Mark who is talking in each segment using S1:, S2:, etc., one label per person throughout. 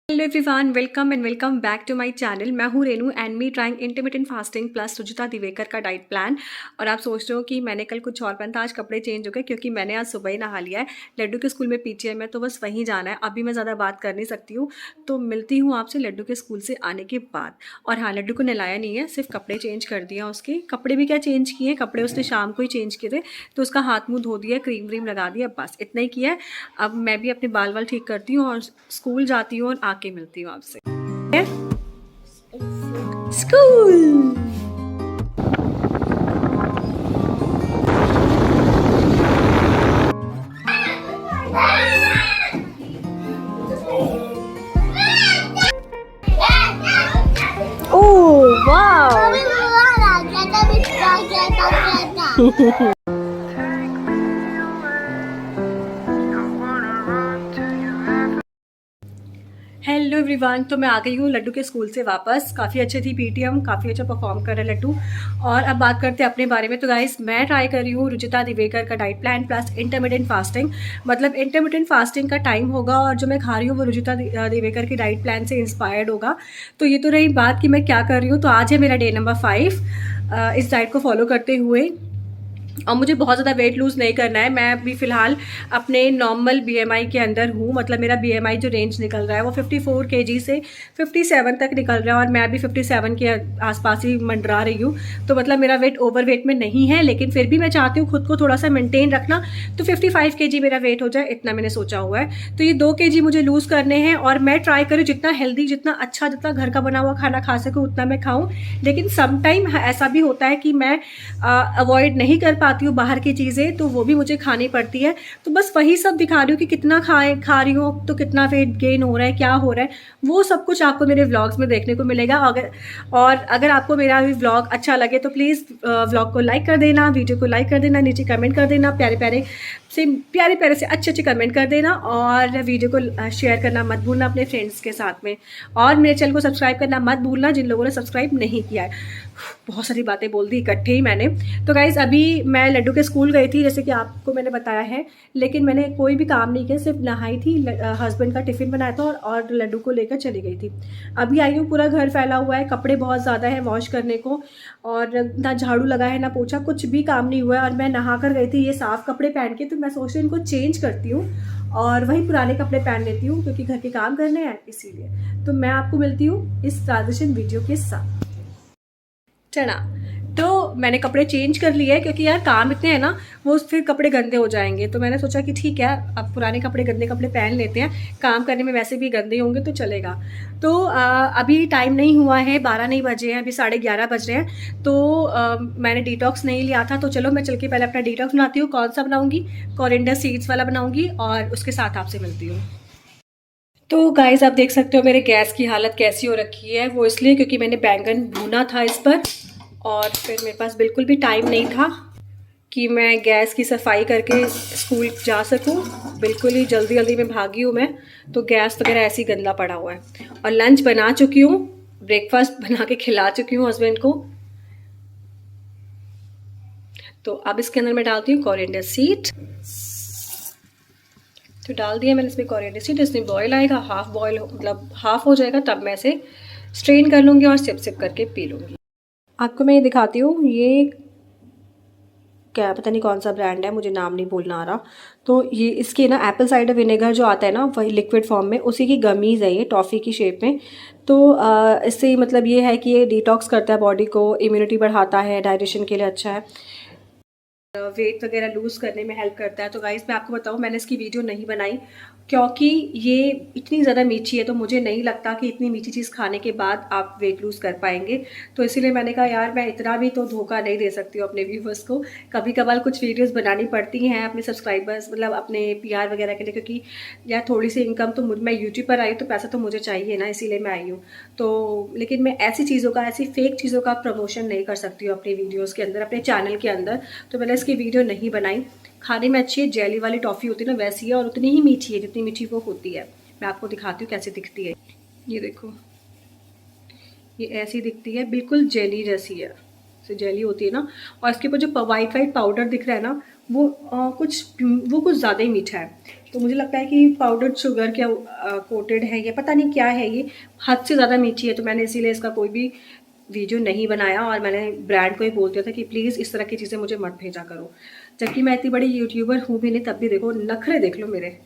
S1: Hello everyone, welcome and welcome back to my channel. मैं हूँ Renu and me trying intermittent fasting plus Ruchita Diwekar का diet plan. और आप सोच रहे हो कि मैंने कल कुछ और पहना था, आज कपड़े चेंज हो गए क्योंकि मैंने आज सुबह ही नहा लिया है। लड्डू के स्कूल में पीटीएम है तो बस वहीं जाना है। अभी मैं ज़्यादा बात कर नहीं सकती हूँ, तो मिलती हूँ आपसे लड्डू के स्कूल से आने के बाद। और हाँ, लड्डू को नहलाया नहीं है, सिर्फ कपड़े चेंज कर दिया। उसके कपड़े भी क्या चेंज किए, कपड़े उसने शाम को ही चेंज किए थे, तो उसका हाथ मुँह धो दिया, क्रीम व्रीम लगा दिया, बस इतना ही किया है। अब मैं भी अपने बाल वाल ठीक करती हूँ और स्कूल जाती हूँ और आके मिलती हूँ आपसे। School. Oh wow. Hello everyone, तो मैं आ गई हूँ लड्डू के स्कूल से वापस। काफ़ी अच्छी थी पीटीएम, काफ़ी अच्छा परफॉर्म कर रहा है लड्डू। और अब बात करते हैं अपने बारे में। तो गाइस, मैं ट्राई कर रही हूँ रुचिता दिवेकर का diet plan plus intermittent fasting. मतलब इंटरमिटेंट फास्टिंग का टाइम होगा और जो मैं खा रही हूँ वो रुचिता दिवेकर के डाइट प्लान से इंस्पायर्ड होगा। तो ये तो रही बात कि मैं क्या कर रही हूँ। तो आज है मेरा डे नंबर 5 इस डाइट को फॉलो करते हुए। और मुझे बहुत ज़्यादा वेट लूज़ नहीं करना है। मैं अभी फ़िलहाल अपने नॉर्मल बीएमआई के अंदर हूँ। मतलब मेरा बीएमआई जो रेंज निकल रहा है वो 54 केजी से 57 तक निकल रहा है और मैं अभी 57 के आसपास ही मंडरा रही हूँ। तो मतलब मेरा वेट ओवर वेट में नहीं है, लेकिन फिर भी मैं चाहती हूँ खुद को थोड़ा सा मेंटेन रखना। तो 55 केजी मेरा वेट हो जाए, इतना मैंने सोचा हुआ है। तो ये 2 केजी मुझे लूज़ करने हैं और मैं ट्राई करूँ जितना हेल्दी, जितना अच्छा, जितना घर का बना हुआ खाना खा सकूँ उतना मैं खाऊँ। लेकिन समटाइम ऐसा भी होता है कि मैं अवॉइड नहीं कर पाती हूँ बाहर की चीज़ें, तो वो भी मुझे खानी पड़ती है। तो बस वही सब दिखा रही हूँ कि कितना खा रही हूँ, तो कितना वेट गेन हो रहा है, क्या हो रहा है, वो सब कुछ आपको मेरे व्लॉग्स में देखने को मिलेगा। अगर आपको मेरा भी व्लॉग अच्छा लगे तो प्लीज़ व्लॉग को लाइक कर देना, वीडियो को लाइक कर देना, नीचे कमेंट कर देना, प्यारे प्यारे से अच्छे कमेंट कर देना। और वीडियो को शेयर करना मत भूलना अपने फ्रेंड्स के साथ में। और मेरे चैनल को सब्सक्राइब करना मत भूलना जिन लोगों ने सब्सक्राइब नहीं किया है। बहुत सारी बातें बोल दी इकट्ठे ही मैंने। तो गाइज़, अभी मैं लड्डू के स्कूल गई थी जैसे कि आपको मैंने बताया है, लेकिन मैंने कोई भी काम नहीं किया, सिर्फ नहाई थी, हस्बैंड का टिफ़िन बनाया था और लड्डू को लेकर चली गई थी। अभी आई हूँ, पूरा घर फैला हुआ है, कपड़े बहुत ज़्यादा है वॉश करने को, और ना झाड़ू लगा है ना पोछा, कुछ भी काम नहीं हुआ है। और मैं नहा कर गई थी ये साफ़ कपड़े पहन के, तो मैं सोच रही हूँ इनको चेंज करती हूँ और वही पुराने कपड़े पहन लेती हूँ क्योंकि घर के काम करने हैं इसीलिए। तो मैं आपको मिलती हूँ इस ट्रांजिशन वीडियो के साथ। चना। तो मैंने कपड़े चेंज कर लिए हैं क्योंकि यार काम इतने हैं ना, वो फिर कपड़े गंदे हो जाएंगे। तो मैंने सोचा कि ठीक है, अब पुराने कपड़े गंदे कपड़े पहन लेते हैं, काम करने में वैसे भी गंदे होंगे तो चलेगा। तो अभी टाइम नहीं हुआ है, 12 नहीं बजे हैं, अभी 11:30 बज रहे हैं। तो मैंने डिटॉक्स नहीं लिया था, तो चलो मैं चल के पहले अपना डिटॉक्स बनाती हूँ। कौन सा बनाऊँगी? कोरिएंडर सीड्स वाला बनाऊँगी और उसके साथ आपसे मिलती हूँ। तो गाइस, आप देख सकते हो मेरे गैस की हालत कैसी हो रखी है। वो इसलिए क्योंकि मैंने बैंगन भूना था इस पर, और फिर मेरे पास बिल्कुल भी टाइम नहीं था कि मैं गैस की सफाई करके स्कूल जा सकूं। बिल्कुल ही जल्दी जल्दी में भागी हूँ मैं, तो गैस वगैरह ऐसे ही गंदा पड़ा हुआ है। और लंच बना चुकी हूँ, ब्रेकफास्ट बना के खिला चुकी हूँ हस्बैंड को। तो अब इसके अंदर मैं डालती हूँ कोरिएंडर सीड। तो डाल दिया मैंने इसमें कोरिएंडर सीड। इसमें बॉयल आएगा, हाफ बॉयल मतलब हाफ हो जाएगा, तब मैं इसे स्ट्रेन कर लूँगी और सिप सिप करके पी लूँगी। आपको मैं ये दिखाती हूँ, ये क्या पता नहीं कौन सा ब्रांड है, मुझे नाम नहीं बोलना आ रहा। तो ये इसके ना एप्पल साइडर विनेगर जो आता है ना, वही लिक्विड फॉर्म में, उसी की गमीज़ है ये, टॉफ़ी की शेप में। तो इससे मतलब ये है कि ये डिटॉक्स करता है बॉडी को, इम्यूनिटी बढ़ाता है, डाइजेशन के लिए अच्छा है, वेट वगैरह लूज़ करने में हेल्प करता है। तो गाइस, मैं आपको बताऊँ, मैंने इसकी वीडियो नहीं बनाई क्योंकि ये इतनी ज़्यादा मीठी है, तो मुझे नहीं लगता कि इतनी मीठी चीज़ खाने के बाद आप वेट लूज़ कर पाएंगे। तो इसीलिए मैंने कहा यार, मैं इतना भी तो धोखा नहीं दे सकती हूँ अपने व्यूवर्स को। कभी कभार कुछ वीडियोस बनानी पड़ती हैं अपने सब्सक्राइबर्स, मतलब अपने पीआर वगैरह के लिए, क्योंकि यार थोड़ी सी इनकम तो मैं यूट्यूब पर आई तो पैसा तो मुझे चाहिए ना, इसीलिए मैं आई हूँ। तो लेकिन मैं ऐसी चीज़ों का, ऐसी फेक चीज़ों का प्रमोशन नहीं कर सकती हूँ अपनी वीडियोज़ के अंदर, अपने चैनल के अंदर। तो मैंने इसकी वीडियो नहीं बनाई। खाने में अच्छी है, जेली वाली टॉफ़ी होती है ना, वैसी है, और उतनी ही मीठी है जितनी मीठी वो होती है। मैं आपको दिखाती हूँ कैसे दिखती है। ये देखो, ये ऐसी दिखती है, बिल्कुल जेली जैसी है, जैसे जेली होती है ना। और इसके ऊपर जो वाइट वाइट पाउडर दिख रहा है ना, वो कुछ ज़्यादा ही मीठा है। तो मुझे लगता है कि पाउडर्ड शुगर क्या कोटेड है, ये पता नहीं क्या है, ये हद से ज़्यादा मीठी है। तो मैंने इसीलिए इसका कोई भी वीडियो नहीं बनाया और मैंने ब्रांड को ही बोल दिया था कि प्लीज़ इस तरह की चीज़ें मुझे मत भेजा करो। जबकि मैं इतनी बड़ी यूट्यूबर हूँ भी नहीं, तब भी देखो नखरे देख लो मेरे।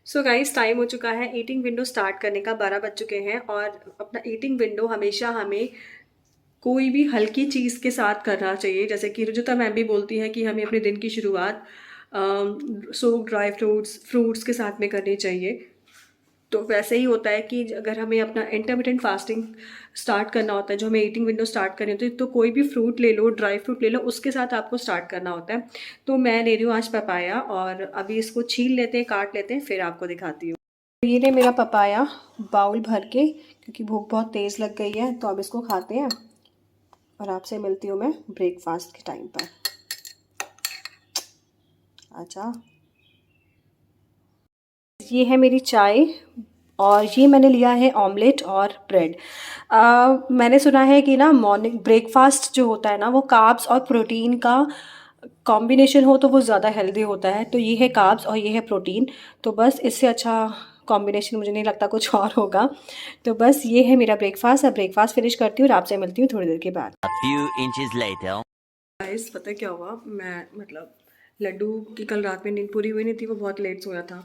S1: सो गाइस, टाइम हो चुका है ईटिंग विंडो स्टार्ट करने का, 12 बज चुके हैं। और अपना ईटिंग विंडो हमेशा हमें कोई भी हल्की चीज़ के साथ करना चाहिए। जैसे कि रुजुता मैम भी बोलती है कि हमें अपने दिन की शुरुआत सोक ड्राई फ्रूट्स के साथ में करनी चाहिए। तो वैसे ही होता है कि अगर हमें अपना इंटरमिटेंट फास्टिंग स्टार्ट करना होता है, जो हमें ईटिंग विंडो स्टार्ट करनी होती है, तो कोई भी फ्रूट ले लो, ड्राई फ्रूट ले लो, उसके साथ आपको स्टार्ट करना होता है। तो मैं ले रही हूँ आज पपाया, और अभी इसको छील लेते हैं, काट लेते हैं, फिर आपको दिखाती हूँ। ये ले मेरा पपाया बाउल भर के, क्योंकि भूख बहुत तेज़ लग गई है। तो अब इसको खाते हैं और आपसे मिलती हूँ मैं ब्रेकफास्ट के टाइम पर। अच्छा, ये है मेरी चाय, और ये मैंने लिया है ऑमलेट और ब्रेड। मैंने सुना है कि ना मॉर्निंग ब्रेकफास्ट जो होता है ना, वो कार्ब्स और प्रोटीन का कॉम्बिनेशन हो तो वो ज़्यादा हेल्दी होता है। तो ये है कार्ब्स और ये है प्रोटीन, तो बस इससे अच्छा कॉम्बिनेशन मुझे नहीं लगता कुछ और होगा। तो बस ये है मेरा ब्रेकफास्ट। अब ब्रेकफास्ट फिनिश करती हूँ और आपसे मिलती हूँ थोड़ी देर के बाद। गाइस, पता है क्या हुआ, मैं मतलब लड्डू की कल रात में नींद पूरी हुई नहीं थी, वो बहुत लेट सोया था,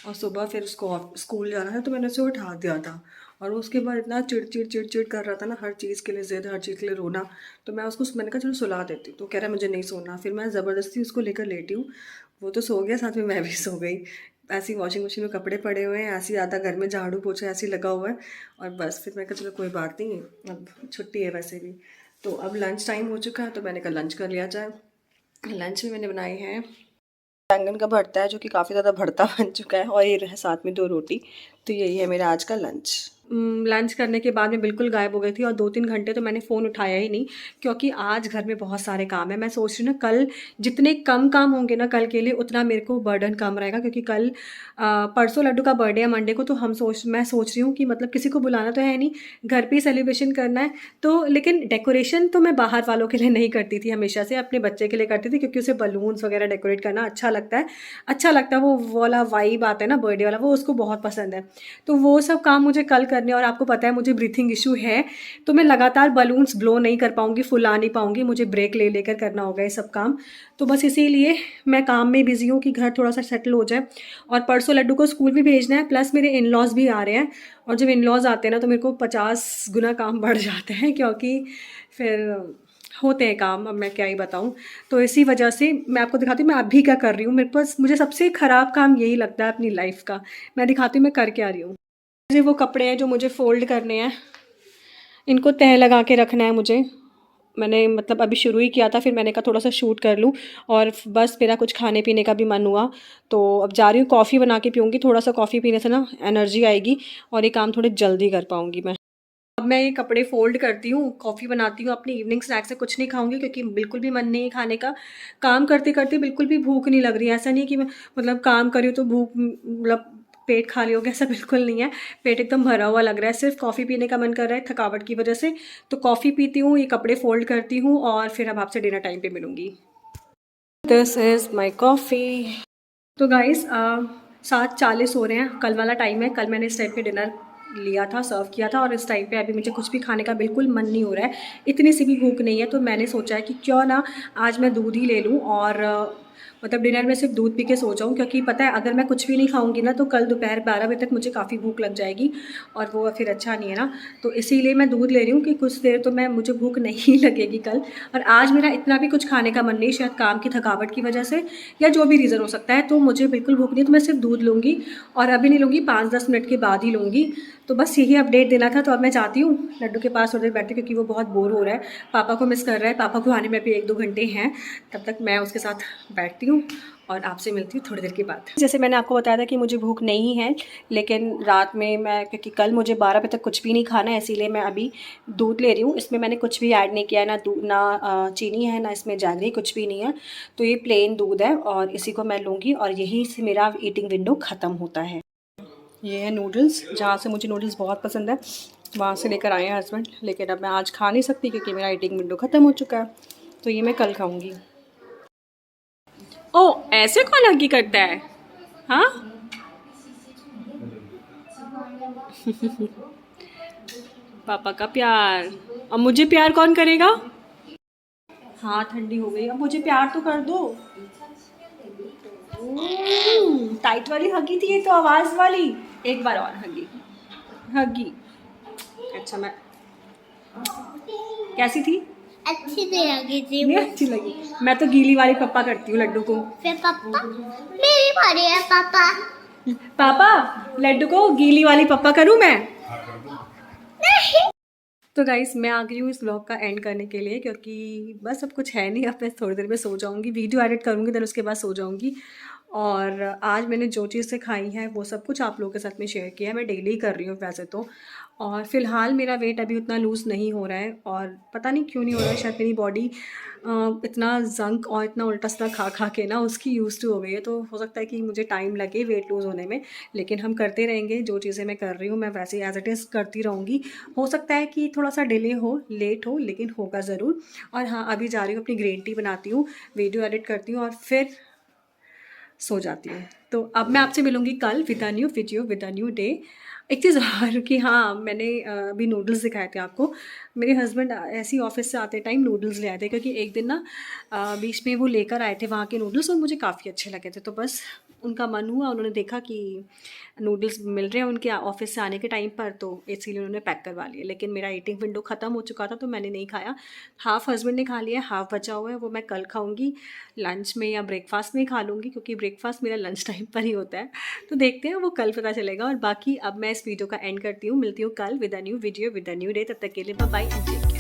S1: और सुबह फिर उसको स्कूल जाना था, तो मैंने उसे उठा दिया था। और उसके बाद इतना चिड़ कर रहा था ना, हर चीज़ के लिए ज़िद, हर चीज़ के लिए रोना। तो मैं उसको मैंने कहा चलो सुला देती हूँ, तो कह रहा है मुझे नहीं सोना। फिर मैं ज़बरदस्ती उसको लेकर लेटी हूँ, वो तो सो गया, साथ में मैं भी सो गई। ऐसी वॉशिंग मशीन में कपड़े पड़े हुए हैं, ऐसे ज़्यादा घर में झाड़ू पोछा ऐसे ही लगा हुआ है। और बस फिर मैं कहा चलो कोई बात नहीं, अब छुट्टी है वैसे भी। तो अब लंच टाइम हो चुका है, तो मैंने कहा लंच कर लिया जाए। लंच में मैंने बनाई है बैंगन का भरता है, जो कि काफ़ी ज़्यादा भरता बन चुका है, और ये रहे साथ में 2 रोटी। तो यही है मेरा आज का लंच। लंच करने के बाद मैं बिल्कुल गायब हो गई थी, और 2-3 घंटे तो मैंने फ़ोन उठाया ही नहीं, क्योंकि आज घर में बहुत सारे काम हैं। मैं सोच रही हूँ ना, कल जितने कम काम होंगे ना कल के लिए, उतना मेरे को बर्डन कम रहेगा। क्योंकि कल परसों लड्डू का बर्थडे है मंडे को, तो मैं सोच रही हूँ कि मतलब किसी को बुलाना तो है नहीं, घर पे ही सेलिब्रेशन करना है। तो लेकिन डेकोरेशन तो मैं बाहर वालों के लिए नहीं करती थी, हमेशा से अपने बच्चे के लिए करती थी, क्योंकि उसे बलून्स वगैरह डेकोरेट करना अच्छा लगता है। वो वाला वाइब आता है ना बर्थडे वाला, वो उसको बहुत पसंद है। तो वो सब काम मुझे कल करने, और आपको पता है मुझे ब्रीथिंग इशू है, तो मैं लगातार बलून्स ब्लो नहीं कर पाऊँगी, फुला नहीं पाऊँगी, मुझे ब्रेक ले लेकर करना होगा ये सब काम। तो बस इसीलिए मैं काम में बिज़ी हूँ कि घर थोड़ा सा सेटल हो जाए। और परसों लड्डू को स्कूल भी भेजना है, प्लस मेरे इन लॉज़ भी आ रहे हैं। और जब इन लॉज़ आते हैं ना, तो मेरे को 50 गुना काम बढ़ जाते हैं, क्योंकि फिर होते हैं काम, अब मैं क्या ही बताऊँ। तो इसी वजह से मैं आपको दिखाती हूँ मैं अभी क्या कर रही हूँ। मेरे पास मुझे सबसे ख़राब काम यही लगता है अपनी लाइफ़ का। मैं दिखाती हूँ मैं कर क्या रही हूँ। मुझे वो कपड़े हैं जो मुझे फ़ोल्ड करने हैं, इनको तह लगा के रखना है मुझे। मैंने मतलब अभी शुरू ही किया था, फिर मैंने कहा थोड़ा-सा शूट कर लूँ, और बस मेरा कुछ खाने-पीने का भी मन हुआ, तो अब जा रही हूँ कॉफ़ी बना के पीऊँगी। थोड़ा-सा कॉफ़ी पीने से ना एनर्जी आएगी, और ये काम थोड़े जल्दी कर पाऊँगी मैं। अब मैं ये कपड़े फ़ोल्ड करती हूँ, कॉफ़ी बनाती हूँ, अपनी इवनिंग स्नैक्स से कुछ नहीं खाऊँगी, क्योंकि बिल्कुल भी मन नहीं है खाने का। काम करते-करते बिल्कुल भी भूख नहीं लग रही है। ऐसा नहीं है कि मैं मतलब काम कर रही हूँ तो भूख मतलब पेट खाली हो गया, ऐसा बिल्कुल नहीं है। पेट एकदम भरा हुआ लग रहा है, सिर्फ़ कॉफ़ी पीने का मन कर रहा है थकावट की वजह से। तो कॉफ़ी पीती हूँ, ये कपड़े फ़ोल्ड करती हूँ, और फिर अब आपसे डिनर टाइम पे मिलूँगी। This is my coffee. तो गाइस 7:40 हो रहे हैं, कल वाला टाइम है। कल मैंने इस टाइम पे डिनर लिया था, सर्व किया था, और इस टाइम पे अभी मुझे कुछ भी खाने का बिल्कुल मन नहीं हो रहा है, इतनी सी भी भूख नहीं है। तो मैंने सोचा है कि क्यों ना आज मैं दूध ही ले लूँ, और मतलब डिनर में सिर्फ दूध पी के सो जाऊँ। क्योंकि पता है अगर मैं कुछ भी नहीं खाऊंगी ना, तो कल दोपहर 12 बजे तक मुझे काफ़ी भूख लग जाएगी, और वो फिर अच्छा नहीं है ना। तो इसीलिए मैं दूध ले रही हूँ कि कुछ देर तो मुझे भूख नहीं लगेगी कल। और आज मेरा इतना भी कुछ खाने का मन नहीं, शायद काम की थकावट की वजह से, या जो भी रीज़न हो सकता है। तो मुझे बिल्कुल भूख नहीं है, तो मैं सिर्फ दूध लूँगी, और अभी नहीं लूँगी, 5-10 मिनट के बाद ही लूँगी। तो बस यही अपडेट देना था। तो अब मैं चाहती हूँ लड्डू के पास थोड़ी देर बैठे, क्योंकि वो बहुत बोर हो रहा है, पापा को मिस कर रहा है। पापा को आने में अभी 1-2 घंटे हैं, तब तक मैं उसके साथ बैठती हूँ, और आपसे मिलती हूँ थोड़ी देर के बाद। जैसे मैंने आपको बताया था कि मुझे भूख नहीं है, लेकिन रात में मैं, क्योंकि कल मुझे 12 बजे तक कुछ भी नहीं खाना है, इसीलिए मैं अभी दूध ले रही हूँ। इसमें मैंने कुछ भी ऐड नहीं किया है, ना चीनी है, ना इसमें जैगरी, कुछ भी नहीं है। तो ये प्लेन दूध है, और इसी को मैं लूँगी, और यही से मेरा ईटिंग विंडो ख़त्म होता है। ये है नूडल्स, जहाँ से मुझे नूडल्स बहुत पसंद है, वहाँ से लेकर आए हैं हस्बैंड। लेकिन अब मैं आज खा नहीं सकती, क्योंकि मेरा ईटिंग विंडो ख़त्म हो चुका है, तो ये मैं कल खाऊंगी। ओ, ऐसे कौन आगे करता है? हाँ पापा का प्यार। अब मुझे प्यार कौन करेगा? हाँ ठंडी हो गई, अब मुझे प्यार तो कर दो। टाइट वाली हगी थी ये तो, आवाज वाली। एक बार और हगी, हगी। अच्छा मैं कैसी थी?
S2: अच्छी नहीं लगी थी
S1: नहीं अच्छी लगी। मैं तो गीली वाली पप्पा करती हूँ लड्डू को।
S2: फिर पापा मेरी बारी है पापा।
S1: पापा लड्डू को गीली वाली पप्पा करूँ मैं? तो गाइस मैं आ गई हूँ इस व्लॉग का एंड करने के लिए, क्योंकि बस अब कुछ है नहीं। अब मैं थोड़ी देर में सो जाऊँगी, वीडियो एडिट करूँगी, देन उसके बाद सो जाऊँगी। और आज मैंने जो चीज़ें खाई हैं वो सब कुछ आप लोगों के साथ में शेयर किया है। मैं डेली ही कर रही हूँ वैसे तो। और फ़िलहाल मेरा वेट अभी उतना लूज़ नहीं हो रहा है, और पता नहीं क्यों नहीं हो रहा है। शायद मेरी बॉडी इतना जंक और इतना उल्टा सीधा खा खा के ना उसकी यूज़ टू हो गई है। तो हो सकता है कि मुझे टाइम लगे वेट लूज़ होने में, लेकिन हम करते रहेंगे। जो चीज़ें मैं कर रही हूँ मैं वैसे एज इट इज़ करती रहूँगी। हो सकता है कि थोड़ा सा डिले हो, लेट हो, लेकिन होगा ज़रूर। और हाँ अभी जा रही हूँ अपनी ग्रीन टी बनाती हूँ, वीडियो एडिट करती हूँ और फिर सो जाती हूँ। तो अब मैं आपसे मिलूँगी कल with a new video with a new day. एक चीज़ और कि हाँ मैंने अभी नूडल्स दिखाए थे आपको। मेरे हस्बैंड ऐसे ही ऑफिस से आते टाइम नूडल्स ले आए थे, क्योंकि एक दिन ना बीच में वो लेकर आए थे वहाँ के नूडल्स और मुझे काफ़ी अच्छे लगे थे। तो बस उनका मन हुआ, उन्होंने देखा कि नूडल्स मिल रहे हैं उनके ऑफिस से आने के टाइम पर, तो इसीलिए उन्होंने पैक करवा लिए। लेकिन मेरा ईटिंग विंडो ख़त्म हो चुका था तो मैंने नहीं खाया। हाफ़ हस्बैंड ने खा लिया, हाफ़ बचा हुआ है, वो मैं कल खाऊंगी लंच में या ब्रेकफास्ट में ही खा लूँगी, क्योंकि ब्रेकफास्ट मेरा लंच टाइम पर ही होता है। तो देखते हैं वो कल पता चलेगा। और बाकी अब मैं इस वीडियो का एंड करती हूँ, मिलती हूँ कल with a new video with a new day. तब तक के लिए bye bye and take care.